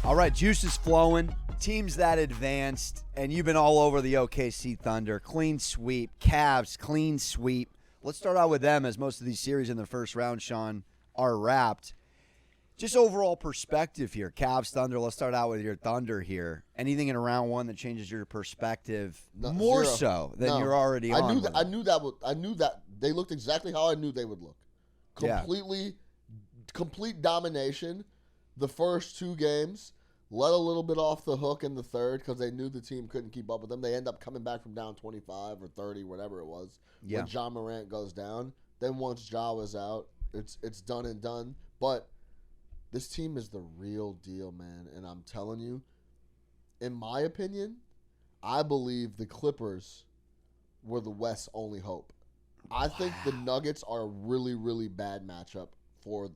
All right, juice is flowing. Teams that advanced, and you've been all over the OKC Thunder. Clean sweep. Cavs, clean sweep. Let's start out with them, as most of these series in the first round, Sean, are wrapped. Just overall perspective here. Cavs, Thunder. Let's start out with your Thunder here. Anything in round one that changes your perspective more zero. so than you're already on? I knew that they looked exactly how I knew they would look. Complete domination. The first two games, let a little bit off the hook in the third because they knew the team couldn't keep up with them. They end up coming back from down 25 or 30, whatever it was, when Ja Morant goes down. Then once Ja was out, it's done and done. But this team is the real deal, man. And I'm telling you, in my opinion, I believe the Clippers were the West's only hope. I think the Nuggets are a really, really bad matchup for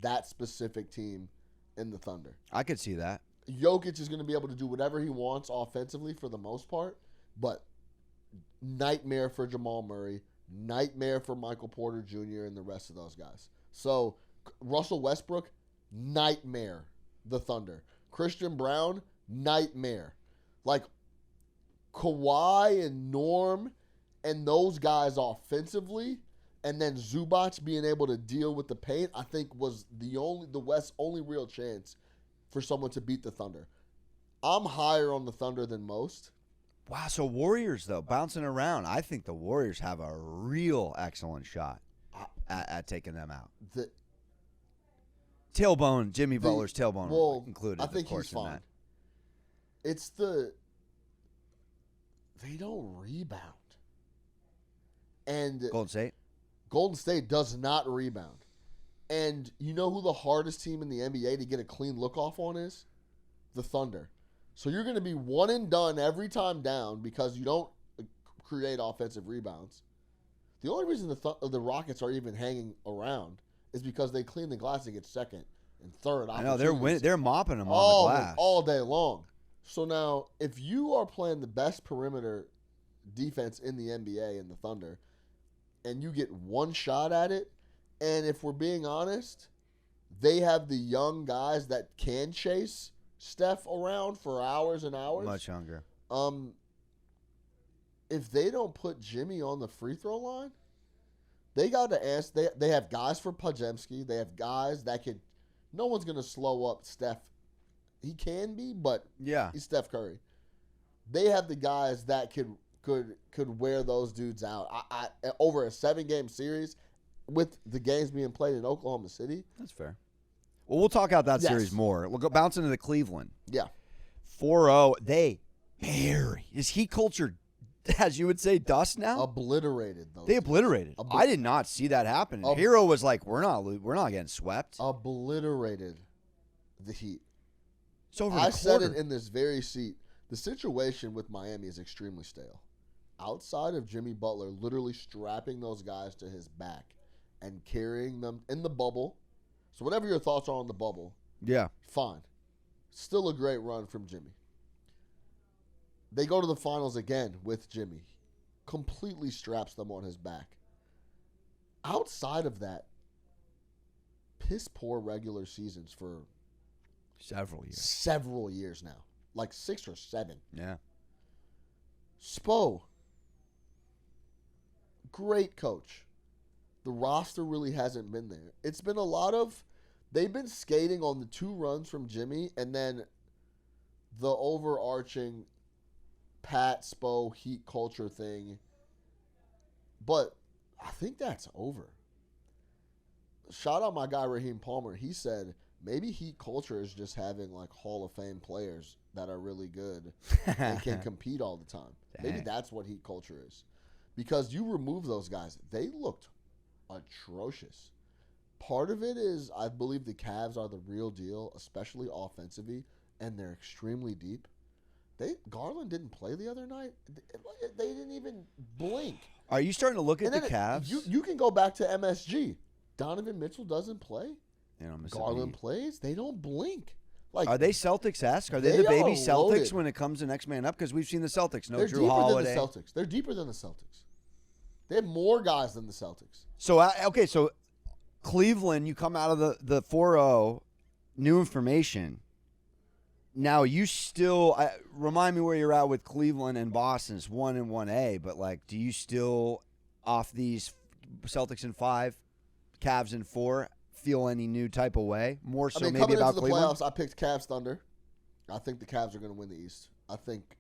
that specific team in the Thunder. I could see that. Jokic is going to be able to do whatever he wants offensively for the most part, but nightmare for Jamal Murray, nightmare for Michael Porter Jr. and the rest of those guys. So Russell Westbrook, nightmare, the Thunder. Christian Brown, nightmare. Like Kawhi and Norm and those guys offensively, and then Zubac being able to deal with the paint, I think was the West's only real chance for someone to beat the Thunder. I'm higher on the Thunder than most. Wow, so Warriors, though, bouncing around. I think the Warriors have a real excellent shot at taking them out. Tailbone, Jimmy Butler's tailbone included, I think of course, he's fine. They don't rebound. And Golden State does not rebound. And you know who the hardest team in the NBA to get a clean look off on is? The Thunder. So you're going to be one and done every time down because you don't create offensive rebounds. The only reason the Rockets are even hanging around is because they clean the glass and get second and third. I know, they're mopping them on the glass. All day long. So now, if you are playing the best perimeter defense in the NBA in the Thunder, and you get one shot at it, and if we're being honest, they have the young guys that can chase Steph around for hours and hours. Much younger. If they don't put Jimmy on the free throw line, they got to ask. They have guys for Podziemski. They have guys that could. No one's going to slow up Steph. He can be, but he's Steph Curry. They have the guys that could wear those dudes out. I over a 7-game series with the games being played in Oklahoma City. That's fair. Well, we'll talk about that series more. We'll go bounce into the Cleveland. Yeah. 4-0. They bury. Is Heat culture, as you would say, dust now? Obliterated those. They obliterated. I did not see that happen. Hero was like, we're not getting swept. Obliterated the Heat. It's over I said it in this very seat. The situation with Miami is extremely stale. Outside of Jimmy Butler literally strapping those guys to his back and carrying them in the bubble. So whatever your thoughts are on the bubble, fine. Still a great run from Jimmy. They go to the finals again with Jimmy. Completely straps them on his back. Outside of that, piss poor regular seasons for several years now. Like 6 or 7. Yeah. Spo, great coach. The roster really hasn't been there. It's been a lot of, they've been skating on the 2 runs from Jimmy and then the overarching Pat Spo Heat culture thing. But I think that's over. Shout out my guy Raheem Palmer. He said maybe Heat culture is just having like Hall of Fame players that are really good and can compete all the time. Maybe that's what Heat culture is. Because you remove those guys, they looked atrocious. Part of it is I believe the Cavs are the real deal, especially offensively, and they're extremely deep. Garland didn't play the other night. They didn't even blink. Are you starting to look at the Cavs? You can go back to MSG. Donovan Mitchell doesn't play. Garland plays. They don't blink. Like, are they Celtics-esque? Are they the baby Celtics when it comes to next man up? Because we've seen the Celtics. They're Drew Holiday. They're deeper than the Celtics. They have more guys than the Celtics. So, so Cleveland, you come out of the 4-0, new information. Now you still remind me where you're at with Cleveland and Boston. It's 1 and 1A, but like, do you still off these Celtics in 5, Cavs in 4 feel any new type of way? More so maybe coming about into the Cleveland. playoffs, I picked Cavs Thunder. I think the Cavs are going to win the East. I think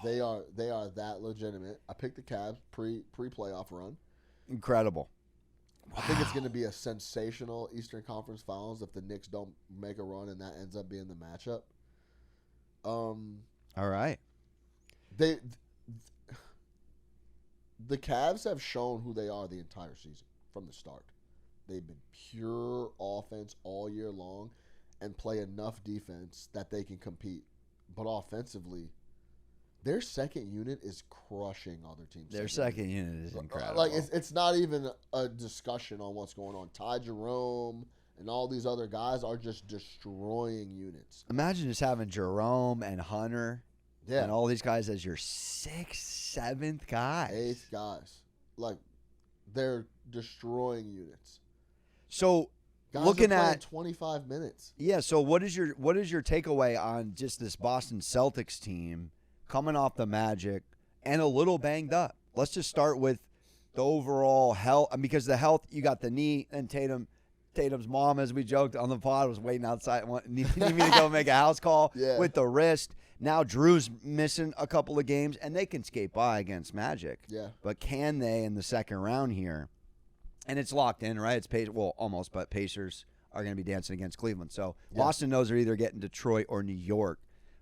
they are that legitimate. I picked the Cavs pre-playoff run. Incredible. I think it's going to be a sensational Eastern Conference Finals if the Knicks don't make a run and that ends up being the matchup. All right. The Cavs have shown who they are the entire season from the start. They've been pure offense all year long and play enough defense that they can compete. But offensively, their second unit is crushing other teams. Their second unit is incredible. Like it's not even a discussion on what's going on. Ty Jerome and all these other guys are just destroying units. Imagine just having Jerome and Hunter and all these guys as your 6th, 7th guys. 8th guys. Like, they're destroying units. So guys looking are playing at 25 minutes. Yeah, so what is your takeaway on just this Boston Celtics team coming off the Magic and a little banged up? Let's just start with the overall health, because the health, you got the knee, and Tatum's mom, as we joked on the pod, was waiting outside, needed me to go make a house call with the wrist. Now Drew's missing a couple of games, and they can skate by against Magic. Yeah. But can they in the second round here? And it's locked in, right? It's almost, but Pacers are going to be dancing against Cleveland. So Boston knows they're either getting Detroit or New York.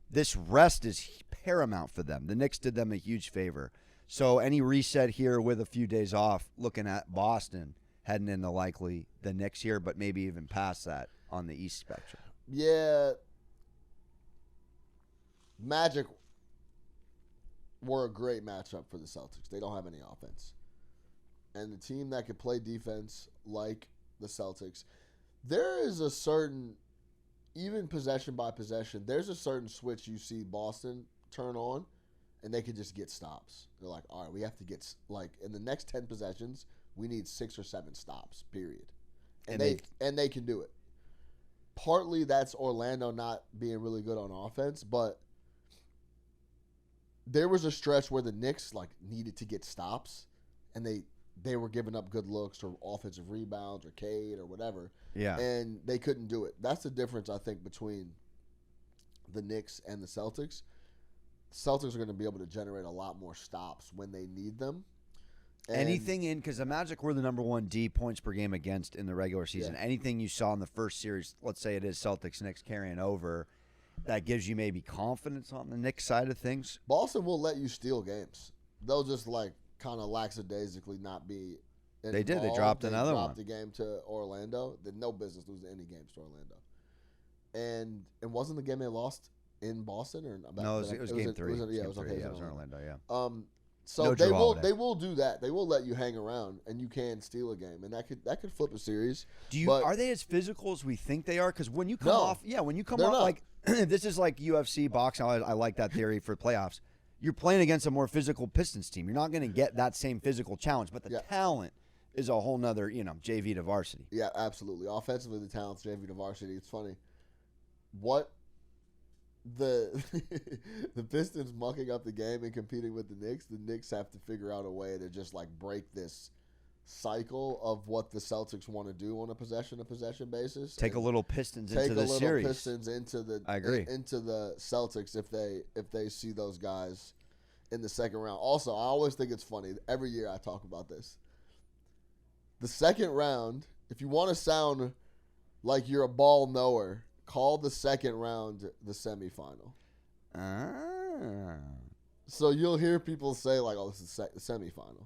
This rest is paramount for them. The Knicks did them a huge favor. So any reset here with a few days off, looking at Boston heading into likely the Knicks here, but maybe even past that on the East spectrum. Yeah. Magic were a great matchup for the Celtics. They don't have any offense. And the team that could play defense like the Celtics, there is a certain, even possession by possession, there's a certain switch you see Boston turn on, and they can just get stops. They're like, all right, we have to get, like, in the next 10 possessions, we need 6 or 7 stops, period. And they can do it. Partly that's Orlando not being really good on offense, but there was a stretch where the Knicks, like, needed to get stops, and they were giving up good looks or offensive rebounds or Cade or whatever. Yeah. And they couldn't do it. That's the difference, I think, between the Knicks and the Celtics. Celtics are going to be able to generate a lot more stops when they need them. Anything in, because the Magic were the number 1 D points per game against in the regular season. Yeah. Anything you saw in the first series, let's say it is Celtics-Knicks carrying over, that gives you maybe confidence on the Knicks side of things? Boston will let you steal games. They'll just, like, kind of lackadaisically not be involved. They did. They dropped another one. They dropped a game to Orlando. They had no business losing any games to Orlando. And it wasn't the game they lost in Boston? No, it was game 3. It was in Orlando, yeah. So no they will do that. They will let you hang around, and you can steal a game, and that could flip a series. Are they as physical as we think they are? Because when you come off like this is like UFC boxing. I like that theory for playoffs. You're playing against a more physical Pistons team. You're not going to get that same physical challenge, but the talent is a whole nother, JV to varsity. Yeah, absolutely. Offensively, the talent's JV to varsity. It's funny. What the Pistons mucking up the game and competing with the Knicks have to figure out a way to just, like, break this cycle of what the Celtics want to do on a possession-to-possession basis. Take a little Pistons into the series. Take a little Pistons into the I agree. Into the Celtics if they see those guys in the second round. Also, I always think it's funny. Every year I talk about this. The second round, if you want to sound like you're a ball knower, call the second round the semifinal. So you'll hear people say, like, oh, this is the semifinal.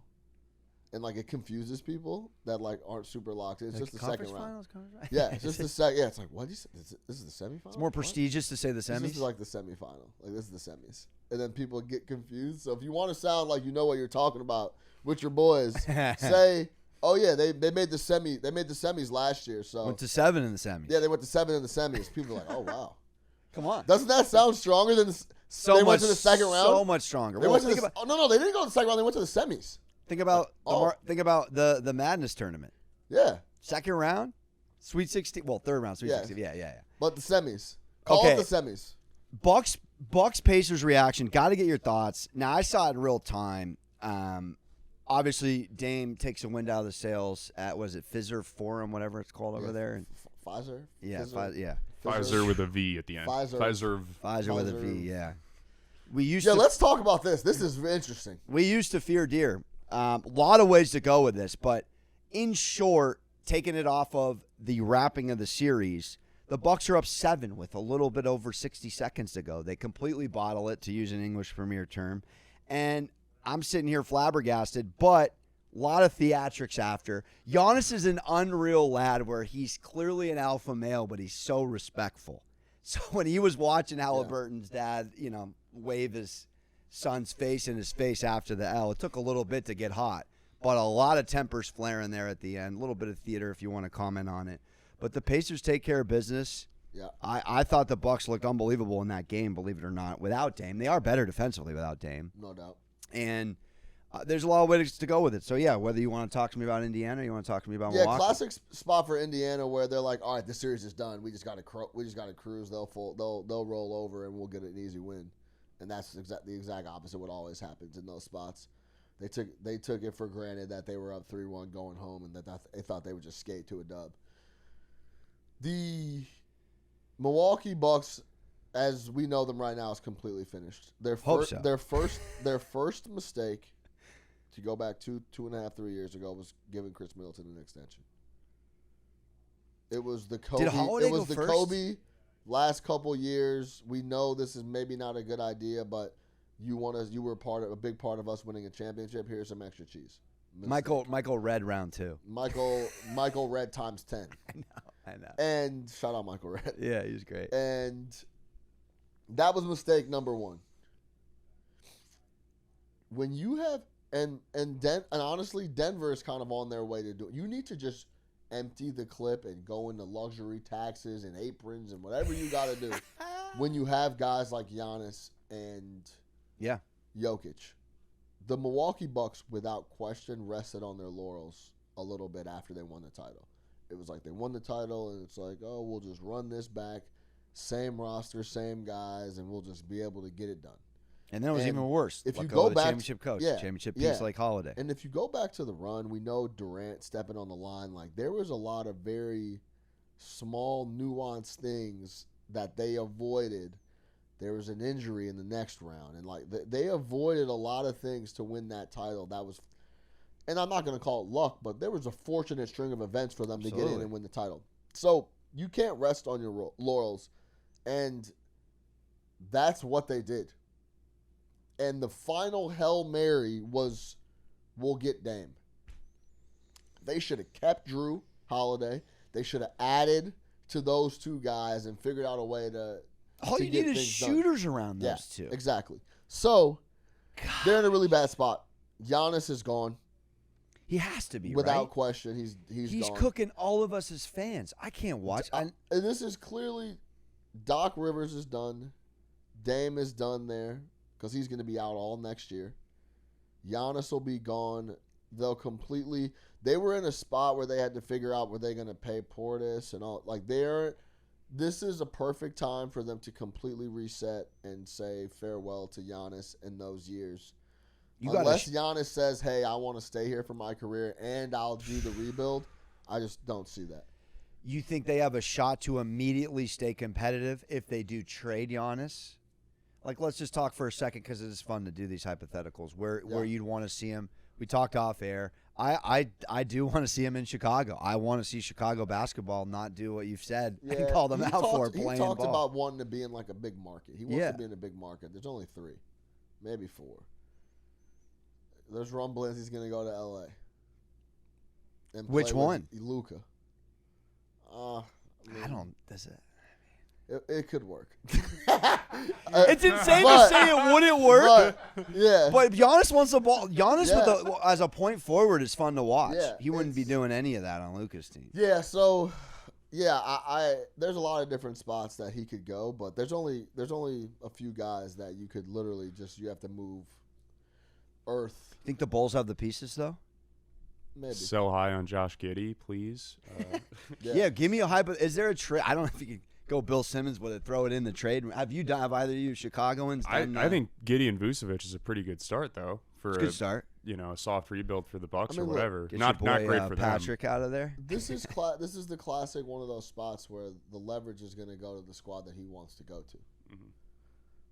And, like, it confuses people that, like, aren't super locked in. It's just the second round. Yeah, it's just the second. Yeah, it's like, what? This is the semifinal? It's more prestigious to say the semis? This is like the semifinal. Like, this is the semis. And then people get confused. So if you want to sound like you know what you're talking about with your boys, say, oh, yeah, they made the semis last year. So went to 7 in the semis. Yeah, they went to 7 in the semis. People are like, oh, wow. Come on. Doesn't that sound stronger than they went to the second round? So much stronger. No, they didn't go to the second round. They went to the semis. Think about the Madness tournament. Yeah. Second round, Sweet 16. Well, third round, Sweet 16. Yeah. But the semis. Call it the semis. Bucks Pacers reaction. Got to get your thoughts. Now, I saw it in real time. Obviously, Dame takes a wind out of the sails at, was it Pfizer Forum, whatever it's called over there? And Pfizer? Yeah, Pfizer with a V at the end. Pfizer with a V, yeah. Let's talk about this. This is interesting. We used to fear deer. A lot of ways to go with this, but in short, taking it off of the wrapping of the series, the Bucks are up 7 with a little bit over 60 seconds to go. They completely bottle it, to use an English Premier term, and I'm sitting here flabbergasted, but a lot of theatrics after. Giannis is an unreal lad where he's clearly an alpha male, but he's so respectful. So when he was watching Haliburton's dad, wave his son's face in his face after the L, it took a little bit to get hot, but a lot of tempers flaring there at the end. A little bit of theater if you want to comment on it. But the Pacers take care of business. Yeah, I thought the Bucks looked unbelievable in that game, believe it or not, without Dame. They are better defensively without Dame. No doubt. And there's a lot of ways to go with it. So, yeah, whether you want to talk to me about Indiana or you want to talk to me about Milwaukee. Classic spot for Indiana where they're like, all right, this series is done. We just got to cruise. They'll roll over and we'll get an easy win. And that's the exact opposite what always happens in those spots. They took it for granted that they were up 3-1 going home and that they thought they would just skate to a dub. The Milwaukee Bucks, as we know them right now, is completely finished. Their first mistake, to go back 2.5, 3 years ago, was giving Chris Middleton an extension. It was the Kobe. Did Holiday go first? Kobe. Last couple years, we know this is maybe not a good idea, but you were a big part of us winning a championship. Here's some extra cheese. Mistake. Michael Redd round 2. Michael Redd times 10. I know. And shout out Michael Redd. Yeah, he's great. And that was mistake number 1. When you have and honestly, Denver is kind of on their way to do it. You need to just empty the clip and go into luxury taxes and aprons and whatever you got to do when you have guys like Giannis and Jokic. The Milwaukee Bucks, without question, rested on their laurels a little bit after they won the title. It was like they won the title, and it's like, oh, we'll just run this back, same roster, same guys, and we'll just be able to get it done. And then it was even worse. If you go back, championship coach, championship piece like Holiday. And if you go back to the run, we know Durant stepping on the line. Like, there was a lot of very small, nuanced things that they avoided. There was an injury in the next round, and like they avoided a lot of things to win that title. That was, and I'm not going to call it luck, but there was a fortunate string of events for them to get in and win the title. So you can't rest on your laurels, and that's what they did. And the final Hail Mary was, we'll get Dame. They should have kept Drew Holiday. They should have added to those two guys and figured out a way to. All you need is shooters around those two. Exactly. So, they're in a really bad spot. Giannis is gone. He has to be, without question. He's gone. Cooking all of us as fans. I can't watch. And this is clearly, Doc Rivers is done. Dame is done there because he's going to be out all next year. Giannis will be gone. They were in a spot where they had to figure out were they going to pay Portis and all. Like, this is a perfect time for them to completely reset and say farewell to Giannis in those years. Unless Giannis says, hey, I want to stay here for my career and I'll do the rebuild, I just don't see that. You think they have a shot to immediately stay competitive if they do trade Giannis? Like, let's just talk for a second because it is fun to do these hypotheticals where you'd want to see him. We talked off air. I do want to see him in Chicago. I want to see Chicago basketball not do what you've said and call them out for playing ball. He talked about wanting to be in like a big market. He wants to be in a big market. There's only 3, maybe 4. There's rumblings he's going to go to L.A. And which one? Luka. It could work. It's insane to say it wouldn't work. But Giannis wants the ball. Giannis as a point forward is fun to watch. Yeah, he wouldn't be doing any of that on Luka's team. Yeah, so there's a lot of different spots that he could go, but there's only a few guys that you could literally you have to move earth. Think the Bulls have the pieces though? Maybe. Sell high on Josh Giddey, please. Yeah, give me a high. But is there a trade? I don't know if you could. go Bill Simmons with it, throw it in the trade. Have either of you Chicagoans done I think Gideon Vucevic is a pretty good start though for it's a good start. A soft rebuild for the Bucks or look, whatever. Get Not your boy, great for Patrick out of there. This is this is the classic one of those spots where the leverage is going to go to the squad that he wants to go to. Mm-hmm.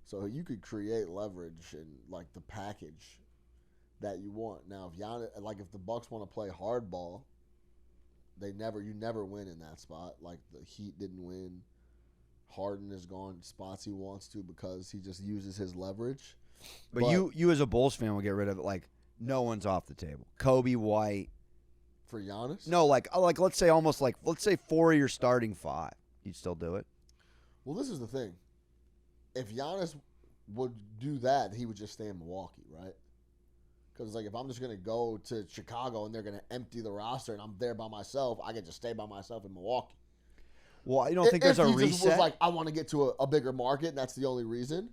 So you could create leverage in like the package that you want. Now, if the Bucks want to play hardball, you never win in that spot. Like the Heat didn't win. Harden is gone spots he wants to because he just uses his leverage. But you as a Bulls fan will get rid of it. Like no one's off the table. Kobe, White. For Giannis? No, like let's say 4 of your starting 5. You'd still do it. Well, this is the thing. If Giannis would do that, he would just stay in Milwaukee, right? Because if I'm just going to go to Chicago and they're going to empty the roster and I'm there by myself, I can just stay by myself in Milwaukee. Well, I don't think there's a reset. If he just was like, I want to get to a bigger market, and that's the only reason.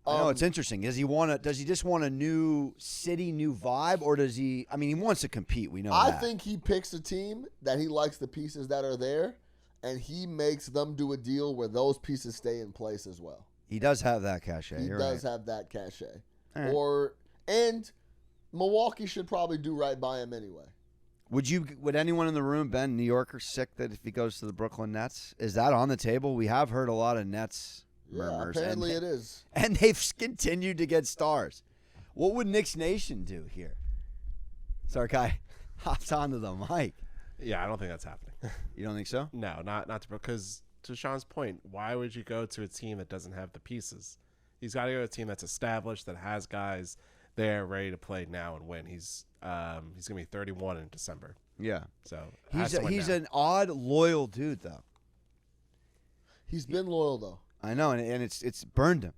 I know it's interesting. Does he just want a new city, new vibe, or does he? I mean, he wants to compete. We know. I that. think he picks a team that he likes the pieces that are there, and he makes them do a deal where those pieces stay in place as well. He does have that cachet. He You're does right. have that cachet. Right. And Milwaukee should probably do right by him anyway. Would anyone in the room, Ben, New Yorker, sick that if he goes to the Brooklyn Nets? Is that on the table? We have heard a lot of Nets murmurs. Apparently it is. And they've continued to get stars. What would Knicks Nation do here? Sorry, Kai hops onto the mic. Yeah, I don't think that's happening. You don't think so? No, not because to Sean's point, why would you go to a team that doesn't have the pieces? He's got to go to a team that's established, that has guys there ready to play now and win. He's going to be 31 in December. Yeah. So he's an odd, loyal dude, though. He's been loyal, though. I know, and it's burned him.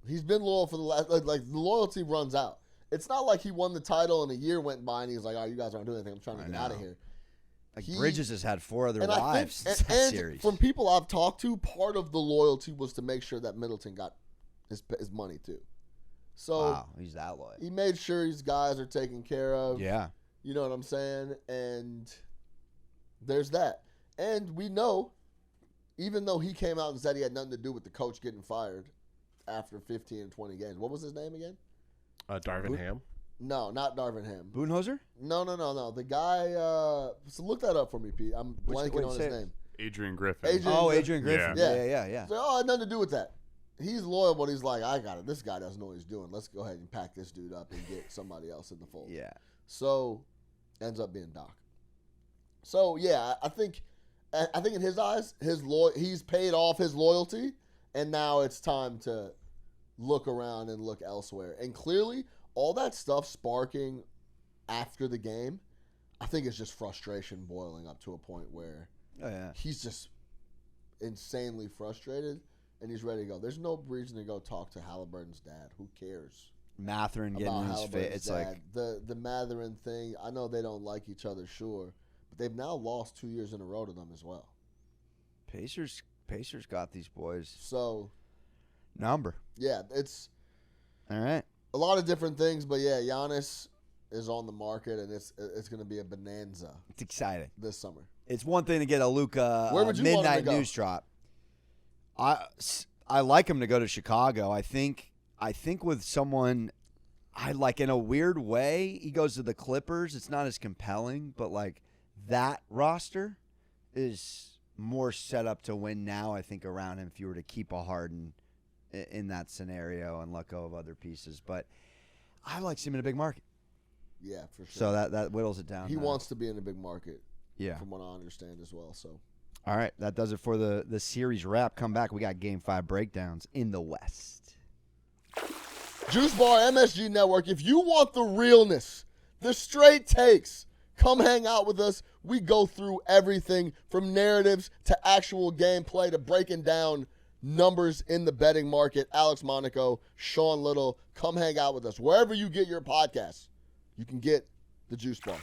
He's been loyal for the last like the loyalty runs out. It's not like he won the title and a year went by and he was like, "Oh, you guys aren't doing anything. I'm trying to get out of here." Like Bridges has had 4 other and wives I think, since that and series. from people I've talked to, part of the loyalty was to make sure that Middleton got his money too. So wow, he's that loyal. He made sure his guys are taken care of. Yeah. You know what I'm saying? And there's that. And we know, even though he came out and said he had nothing to do with the coach getting fired after 15 and 20 games. What was his name again? Darvin Ham. No, not Darvin Ham. Budenholzer? No. The guy, so look that up for me, Pete. I'm blanking on his name. Adrian Griffin. Adrian Griffin. Yeah. So, nothing to do with that. He's loyal, but he's like, I got it. This guy doesn't know what he's doing. Let's go ahead and pack this dude up and get somebody else in the fold. Yeah. So, ends up being Doc. So, yeah, I think in his eyes, he's paid off his loyalty, and now it's time to look around and look elsewhere. And clearly, all that stuff sparking after the game, I think it's just frustration boiling up to a point where he's just insanely frustrated, and he's ready to go. There's no reason to go talk to Haliburton's dad. Who cares? Mathurin getting in his face. It's dad. like the Mathurin thing. I know they don't like each other, sure, but they've now lost 2 years in a row to them as well. Pacers got these boys. So, number. Yeah, it's all right. A lot of different things, but yeah, Giannis is on the market, and it's going to be a bonanza. It's exciting this summer. It's one thing to get a Luka midnight news drop. I like him to go to Chicago. I think with someone, I like in a weird way, he goes to the Clippers. It's not as compelling, but like that roster is more set up to win now, I think, around him if you were to keep a Harden in that scenario and let go of other pieces. But I like him in a big market. Yeah, for sure. So that whittles it down. He wants to be in a big market. Yeah. From what I understand as well. So. All right, that does it for the series wrap. Come back. We got Game 5 breakdowns in the West. Juice Bar, MSG Network. If you want the realness, the straight takes, come hang out with us. We go through everything from narratives to actual gameplay to breaking down numbers in the betting market. Alex Monaco, Sean Little, come hang out with us. Wherever you get your podcasts, you can get the Juice Bar.